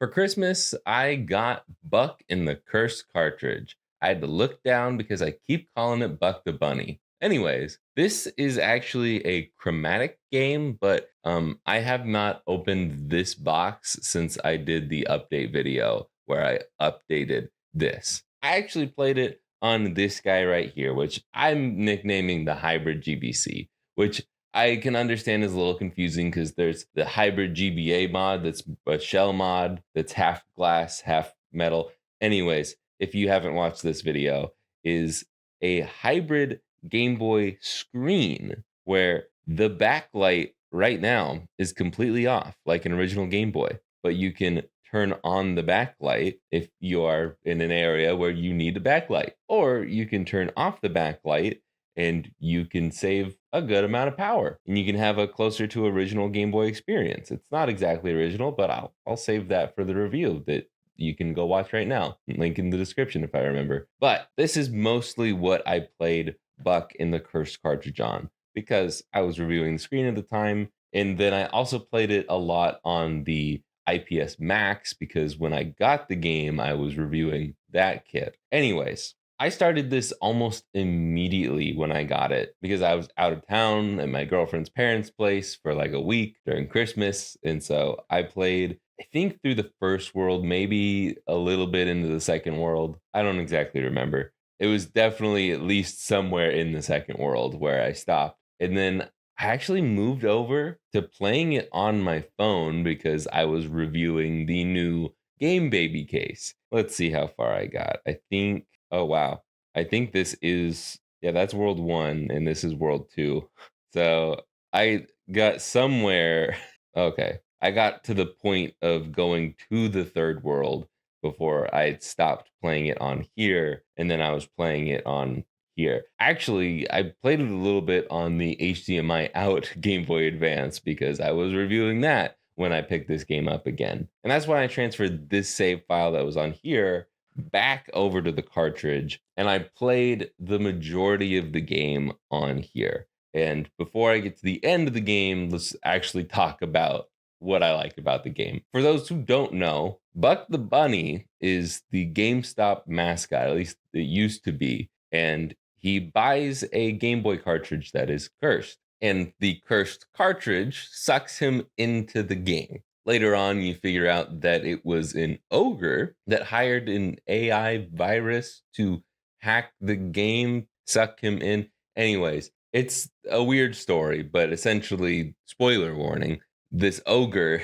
For Christmas, I got Buck in the Cursed Cartridge. I had to look down because I keep calling it Buck the Bunny. Anyways, this is actually a chromatic game, but I have not opened this box since I did the update video where I updated this. I actually played it on this guy right here, which I'm nicknaming the Hybrid GBC, which I can understand is a little confusing because there's the hybrid GBA mod that's a shell mod that's half glass, half metal. Anyways, if you haven't watched this video, is a hybrid Game Boy screen where the backlight right now is completely off, like an original Game Boy, but you can turn on the backlight if you are in an area where you need a backlight, or you can turn off the backlight and you can save a good amount of power and you can have a closer to original Game Boy experience. It's not exactly original, but I'll save that for the review that you can go watch right now. Link in the description if I remember. But this is mostly what I played Buck in the Cursed Cartridge on because I was reviewing the screen at the time. And then I also played it a lot on the IPS Max because when I got the game, I was reviewing that kit. Anyways, I started this almost immediately when I got it because I was out of town at my girlfriend's parents' place for like a week during Christmas. And so I played, I think, through the first world, maybe a little bit into the second world. I don't exactly remember. It was definitely at least somewhere in the second world where I stopped. And then I actually moved over to playing it on my phone because I was reviewing the new Game Baby case. Let's see how far I got. I think, oh wow. I think this is, yeah, that's world one and this is world two. So I got somewhere. Okay. I got to the point of going to the third world before I stopped playing it on here. And then I was playing it on here. Actually, I played it a little bit on the HDMI out Game Boy Advance because I was reviewing that when I picked this game up again. And that's why I transferred this save file that was on here back over to the cartridge and I played the majority of the game on here. And before I get to the end of the game, let's actually talk about what I like about the game. For those who don't know, Buck the Bunny is the GameStop mascot, at least it used to be. And he buys a Game Boy cartridge that is cursed. And the cursed cartridge sucks him into the game. Later on, you figure out that it was an ogre that hired an AI virus to hack the game, suck him in. Anyways, it's a weird story, but essentially, spoiler warning, this ogre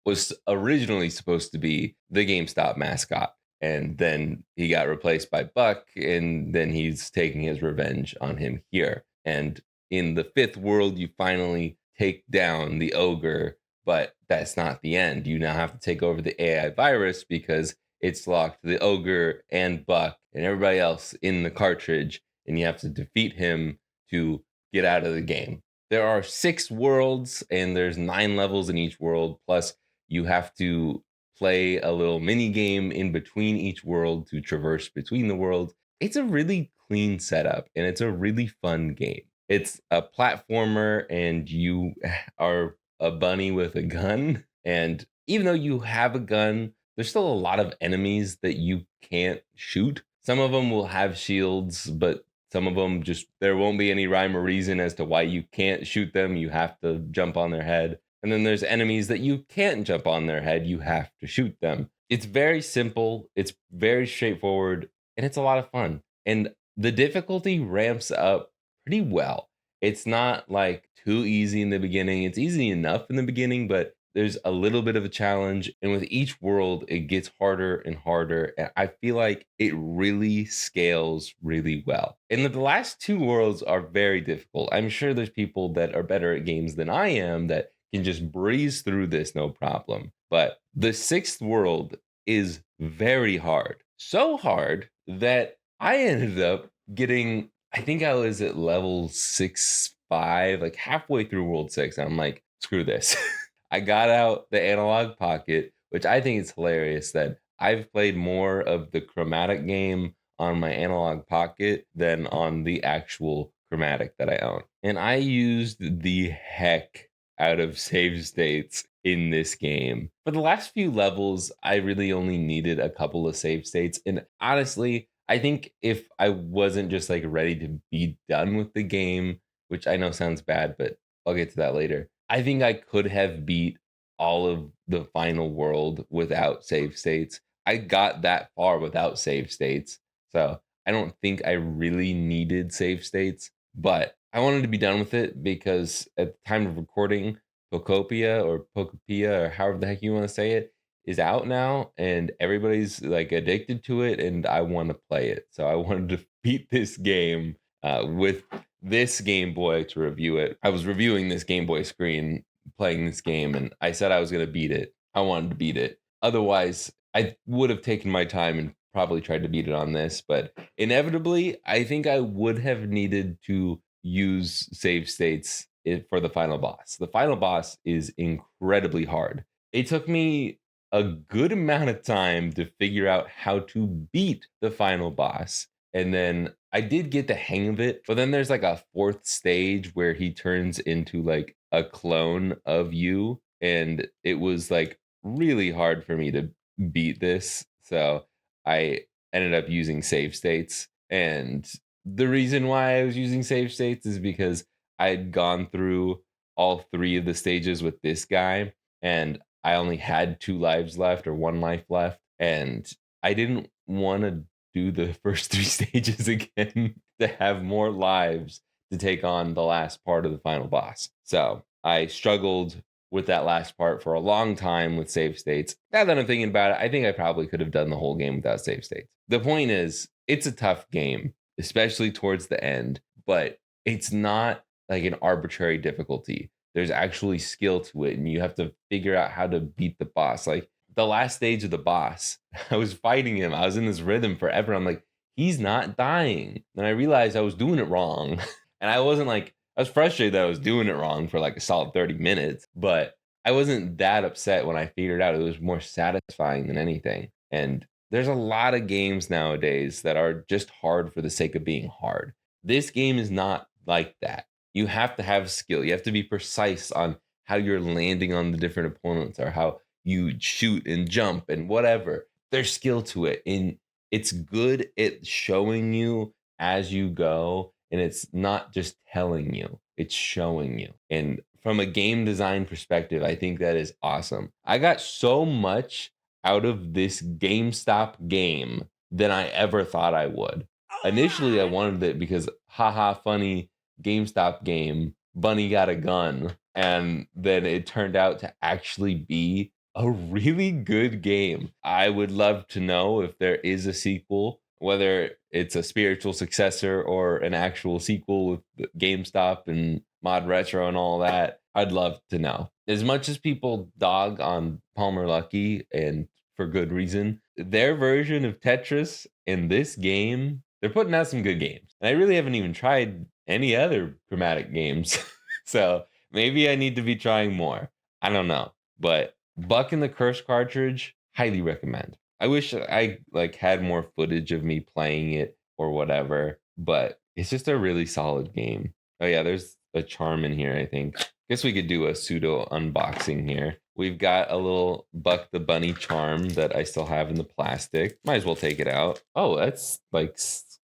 was originally supposed to be the GameStop mascot. And then he got replaced by Buck, and then he's taking his revenge on him here. And in the fifth world, you finally take down the ogre, but that's not the end. You now have to take over the AI virus because it's locked the ogre and Buck and everybody else in the cartridge, and you have to defeat him to get out of the game. There are 6 worlds, and there's 9 levels in each world, plus you have to play a little mini game in between each world to traverse between the worlds. It's a really clean setup and it's a really fun game. It's a platformer and you are a bunny with a gun. And even though you have a gun, there's still a lot of enemies that you can't shoot. Some of them will have shields, but some of them just, there won't be any rhyme or reason as to why you can't shoot them. You have to jump on their head. And then there's enemies that you can't jump on their head. You have to shoot them. It's very simple. It's very straightforward and it's a lot of fun. And the difficulty ramps up pretty well. It's not like too easy in the beginning. It's easy enough in the beginning, but there's a little bit of a challenge. And with each world, it gets harder and harder. And I feel like it really scales really well. And the last 2 worlds are very difficult. I'm sure there's people that are better at games than I am that can just breeze through this no problem. But the 6th world is very hard. So hard that I ended up getting, I think I was at level 6-5, like halfway through World 6. I'm like, screw this. I got out the analog pocket, which I think is hilarious that I've played more of the chromatic game on my analog pocket than on the actual chromatic that I own. And I used the heck out of save states in this game. For the last few levels, I really only needed a couple of save states. And honestly, I think if I wasn't just like ready to be done with the game, which I know sounds bad, but I'll get to that later. I think I could have beat all of the final world without save states. I got that far without save states. So I don't think I really needed save states, but I wanted to be done with it because at the time of recording, Pocopia or Pocopia or however the heck you want to say it is out now and everybody's like addicted to it and I want to play it. So I wanted to beat this game with this Game Boy to review it. I was reviewing this Game Boy screen playing this game and I said I was going to beat it. I wanted to beat it. Otherwise, I would have taken my time and probably tried to beat it on this, but inevitably, I think I would have needed to use save states for the final boss. The final boss is incredibly hard. It took me a good amount of time to figure out how to beat the final boss. And then I did get the hang of it, but then there's like a fourth stage where he turns into like a clone of you. And it was like really hard for me to beat this. So I ended up using save states. And the reason why I was using save states is because I'd gone through all three of the stages with this guy, and I only had two lives left or one life left. And I didn't want to do the first three stages again to have more lives to take on the last part of the final boss. So I struggled with that last part for a long time with save states. Now that I'm thinking about it, I think I probably could have done the whole game without save states. The point is, it's a tough game, especially towards the end, but it's not like an arbitrary difficulty. There's actually skill to it, and you have to figure out how to beat the boss. Like the last stage of the boss, I was fighting him. I was in this rhythm forever. I'm like, he's not dying. And I realized I was doing it wrong. And I wasn't like, I was frustrated that I was doing it wrong for like a solid 30 minutes, but I wasn't that upset when I figured it out. It was more satisfying than anything. And there's a lot of games nowadays that are just hard for the sake of being hard. This game is not like that. You have to have skill. You have to be precise on how you're landing on the different opponents or how you shoot and jump and whatever. There's skill to it. And it's good at showing you as you go. And it's not just telling you, it's showing you. And from a game design perspective, I think that is awesome. I got so much out of this GameStop game than I ever thought I would. Initially, I wanted it because, haha, funny GameStop game, Bunny got a gun. And then it turned out to actually be a really good game. I would love to know if there is a sequel, whether it's a spiritual successor or an actual sequel with GameStop and Mod Retro and all that. I'd love to know. As much as people dog on Palmer Luckey, and for good reason, their version of Tetris in this game, they're putting out some good games. And I really haven't even tried any other chromatic games. So maybe I need to be trying more. I don't know. But Buck in the Curse cartridge, highly recommend. I wish I like had more footage of me playing it or whatever, but it's just a really solid game. Oh yeah, there's a charm in here, I think. Guess we could do a pseudo unboxing here. We've got a little Buck the Bunny charm that I still have in the plastic. Might as well take it out. Oh, that's like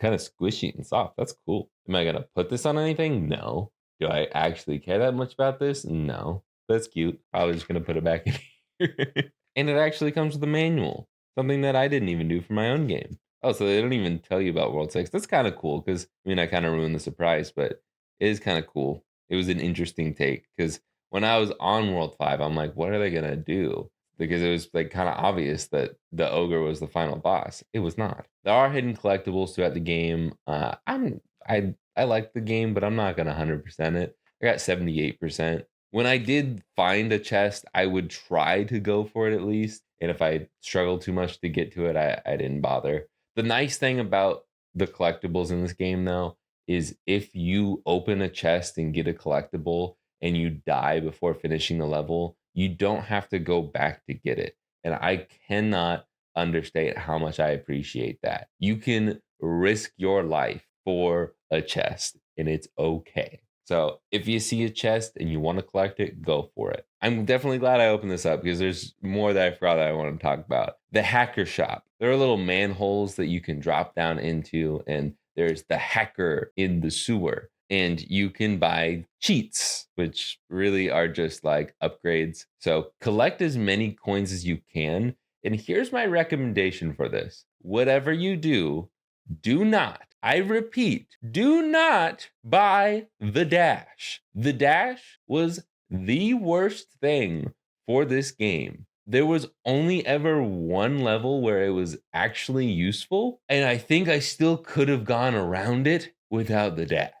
kind of squishy and soft. That's cool. Am I gonna put this on anything? No. Do I actually care that much about this? No. That's cute. Probably just gonna put it back in here. And it actually comes with a manual, something that I didn't even do for my own game. Oh, so they don't even tell you about World 6. That's kind of cool because, I mean, I kind of ruined the surprise, but it is kind of cool. It was an interesting take because when I was on World 5, I'm like, what are they going to do? Because it was like kind of obvious that the ogre was the final boss. It was not. There are hidden collectibles throughout the game. I like the game, but I'm not gonna 100% it. I got 78%. When I did find a chest, I would try to go for it at least. And if I struggled too much to get to it, I didn't bother. The nice thing about the collectibles in this game, though, is if you open a chest and get a collectible and you die before finishing the level, you don't have to go back to get it. And I cannot understate how much I appreciate that. You can risk your life for a chest and it's okay. So if you see a chest and you want to collect it, go for it. I'm definitely glad I opened this up because there's more that I forgot that I want to talk about. The hacker shop. There are little manholes that you can drop down into, and there's the hacker in the sewer. And you can buy cheats, which really are just like upgrades. So collect as many coins as you can. And here's my recommendation for this: whatever you do, do not, I repeat, do not buy the dash. The dash was the worst thing for this game. There was only ever one level where it was actually useful, and I think I still could have gone around it without the dash.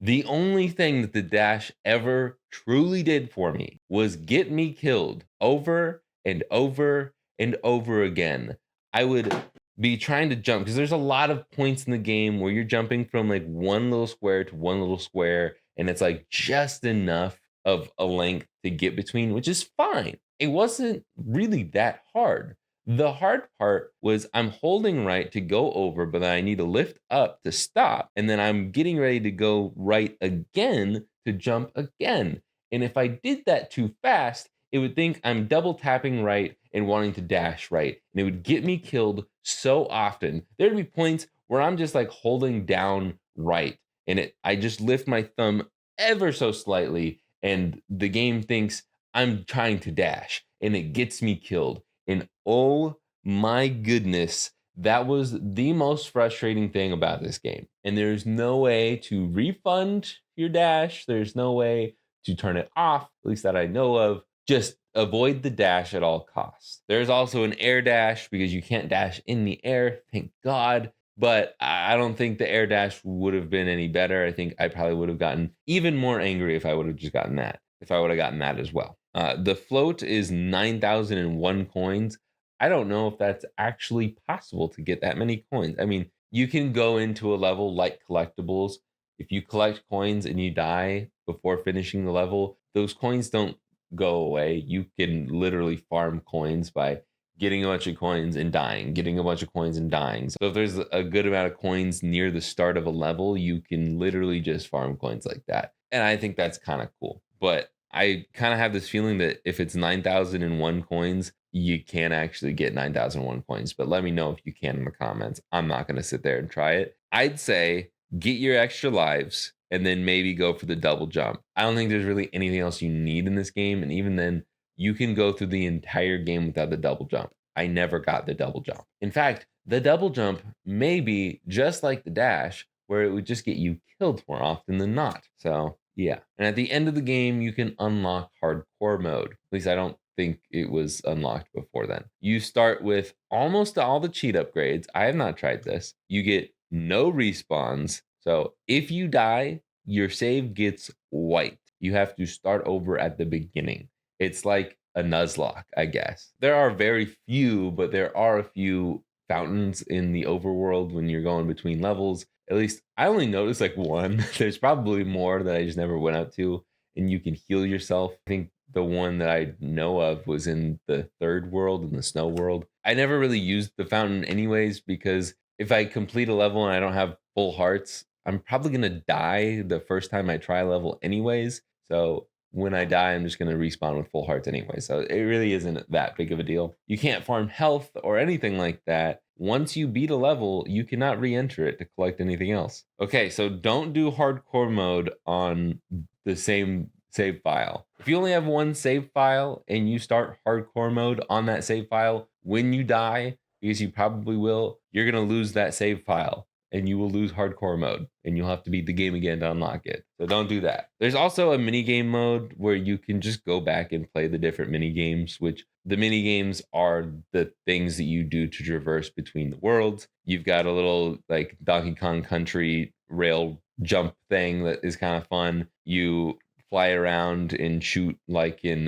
The only thing that the dash ever truly did for me was get me killed over and over and over again. I would be trying to jump because there's a lot of points in the game where you're jumping from like one little square to one little square, and it's like just enough of a length to get between, which is fine. It wasn't really that hard. The hard part was I'm holding right to go over, but then I need to lift up to stop. And then I'm getting ready to go right again to jump again. And if I did that too fast, it would think I'm double tapping right and wanting to dash right. And it would get me killed so often. There'd be points where I'm just like holding down right. And I just lift my thumb ever so slightly, and the game thinks I'm trying to dash, and it gets me killed. And oh my goodness, that was the most frustrating thing about this game. And there's no way to refund your dash. There's no way to turn it off, at least that I know of. Just avoid the dash at all costs. There's also an air dash because you can't dash in the air, thank God. But I don't think the air dash would have been any better. I think I probably would have gotten even more angry if I would have just gotten that, if I would have gotten that as well. The float is 9,001 coins. I don't know if that's actually possible to get that many coins. I mean, you can go into a level like Collectibles. If you collect coins and you die before finishing the level, those coins don't go away. You can literally farm coins by getting a bunch of coins and dying, getting a bunch of coins and dying. So if there's a good amount of coins near the start of a level, you can literally just farm coins like that. And I think that's kind of cool. But I kind of have this feeling that if it's 9,001 coins, you can actually get 9,001 coins. But let me know if you can in the comments. I'm not going to sit there and try it. I'd say get your extra lives and then maybe go for the double jump. I don't think there's really anything else you need in this game. And even then, you can go through the entire game without the double jump. I never got the double jump. In fact, the double jump may be just like the dash, where it would just get you killed more often than not. So, yeah. And at the end of the game, you can unlock hardcore mode. At least I don't think it was unlocked before then. You start with almost all the cheat upgrades. I have not tried this. You get no respawns. So, if you die, your save gets wiped. You have to start over at the beginning. It's like a Nuzlocke, I guess. There are very few, but there are a few fountains in the overworld when you're going between levels. At least I only noticed like one. There's probably more that I just never went out to, and you can heal yourself. I think the one that I know of was in the third world, in the snow world. I never really used the fountain anyways, because if I complete a level and I don't have full hearts, I'm probably gonna die the first time I try a level anyways. So when I die, I'm just going to respawn with full hearts anyway. So it really isn't that big of a deal. You can't farm health or anything like that. Once you beat a level, you cannot re-enter it to collect anything else. Okay, so don't do hardcore mode on the same save file. If you only have one save file and you start hardcore mode on that save file, when you die, because you probably will, you're going to lose that save file and you will lose hardcore mode and you'll have to beat the game again to unlock it. So don't do that. There's also a mini game mode where you can just go back and play the different mini games, which the mini games are the things that you do to traverse between the worlds. You've got a little like Donkey Kong Country rail jump thing that is kind of fun. You fly around and shoot like in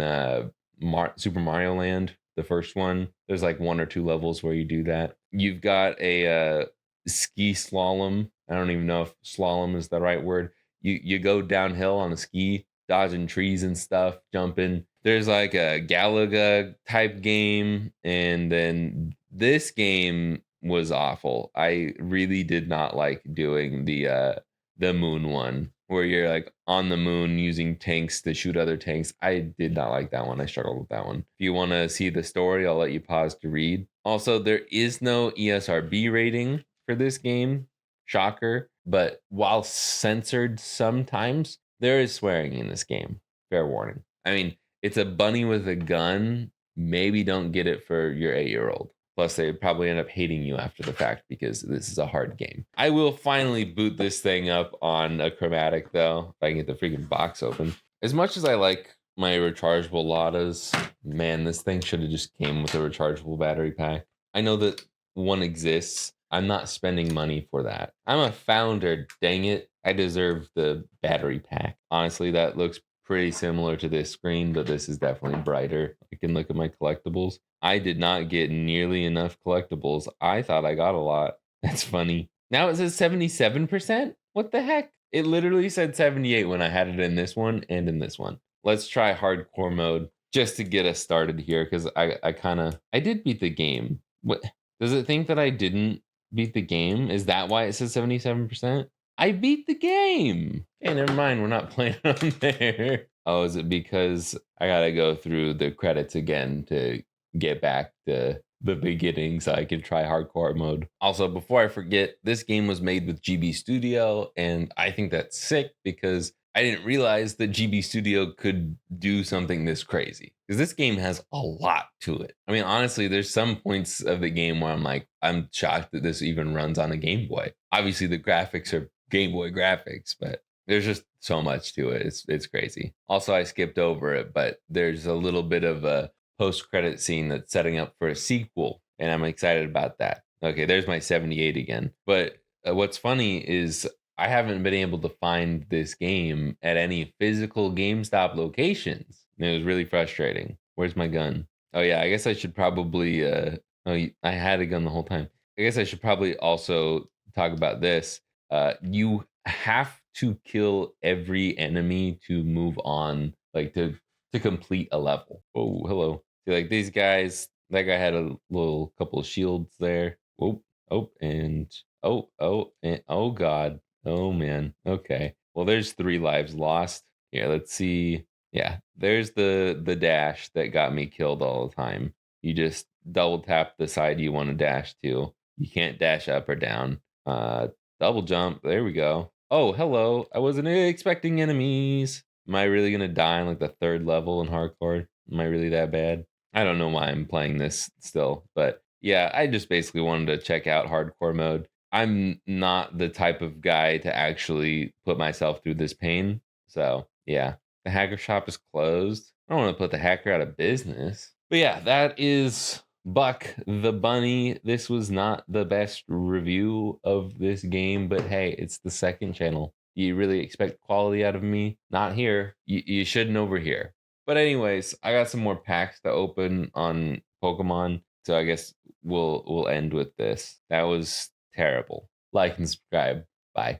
Super Mario Land, the first one. There's like one or two levels where you do that. You've got a ski slalom. I don't even know if slalom is the right word. You go downhill on a ski, dodging trees and stuff, jumping. There's like a Galaga type game, and then this game was awful. I really did not like doing the moon one where you're like on the moon using tanks to shoot other tanks. I did not like that one. I struggled with that one. If you want to see the story, I'll let you pause to read. Also, there is no ESRB rating for this game. Shocker. But while censored sometimes, there is swearing in this game. Fair warning. I mean, it's a bunny with a gun. Maybe don't get it for your 8-year-old. Plus, they probably end up hating you after the fact because this is a hard game. I will finally boot this thing up on a chromatic, though, if I can get the freaking box open. As much as I like my rechargeable Ladas, man, this thing should have just came with a rechargeable battery pack. I know that one exists. I'm not spending money for that. I'm a founder, dang it. I deserve the battery pack. Honestly, that looks pretty similar to this screen, but this is definitely brighter. I can look at my collectibles. I did not get nearly enough collectibles. I thought I got a lot. That's funny. Now it says 77%? What the heck? It literally said 78 when I had it in this one and in this one. Let's try hardcore mode just to get us started here because I did beat the game. What does it think that I didn't beat the game? Is that why it says 77%? I beat the game. Okay, never mind. We're not playing on there. Oh, is it because I gotta go through the credits again to get back to the beginning so I can try hardcore mode? Also, before I forget, this game was made with GB Studio, and I think that's sick because I didn't realize that GB Studio could do something this crazy because this game has a lot to it. I mean, honestly, there's some points of the game where I'm like, I'm shocked that this even runs on a Game Boy. Obviously, the graphics are Game Boy graphics, but there's just so much to it. It's crazy. Also, I skipped over it, but there's a little bit of a post-credit scene that's setting up for a sequel, and I'm excited about that. Okay, there's my 78 again. But what's funny is I haven't been able to find this game at any physical GameStop locations. And it was really frustrating. Where's my gun? Oh yeah, I guess I should probably I had a gun the whole time. I guess I should probably also talk about this. You have to kill every enemy to move on, like to complete a level. Oh, hello. See, like these guys, that guy had a little couple of shields there. Oh, and and oh god. Oh man. Okay. Well, there's 3 lives lost. Yeah, let's see. Yeah, there's the dash that got me killed all the time. You just double tap the side you want to dash to. You can't dash up or down. Double jump. There we go. Oh, hello. I wasn't expecting enemies. Am I really gonna die on like the 3rd level in hardcore? Am I really that bad? I don't know why I'm playing this still, but yeah, I just basically wanted to check out hardcore mode. I'm not the type of guy to actually put myself through this pain. So yeah, the hacker shop is closed. I don't want to put the hacker out of business. But yeah, that is Buck the Bunny. This was not the best review of this game, but hey, it's the second channel. You really expect quality out of me? Not here. You shouldn't over here. But anyways, I got some more packs to open on Pokemon, so I guess we'll end with this. That was terrible. Like and subscribe. Bye.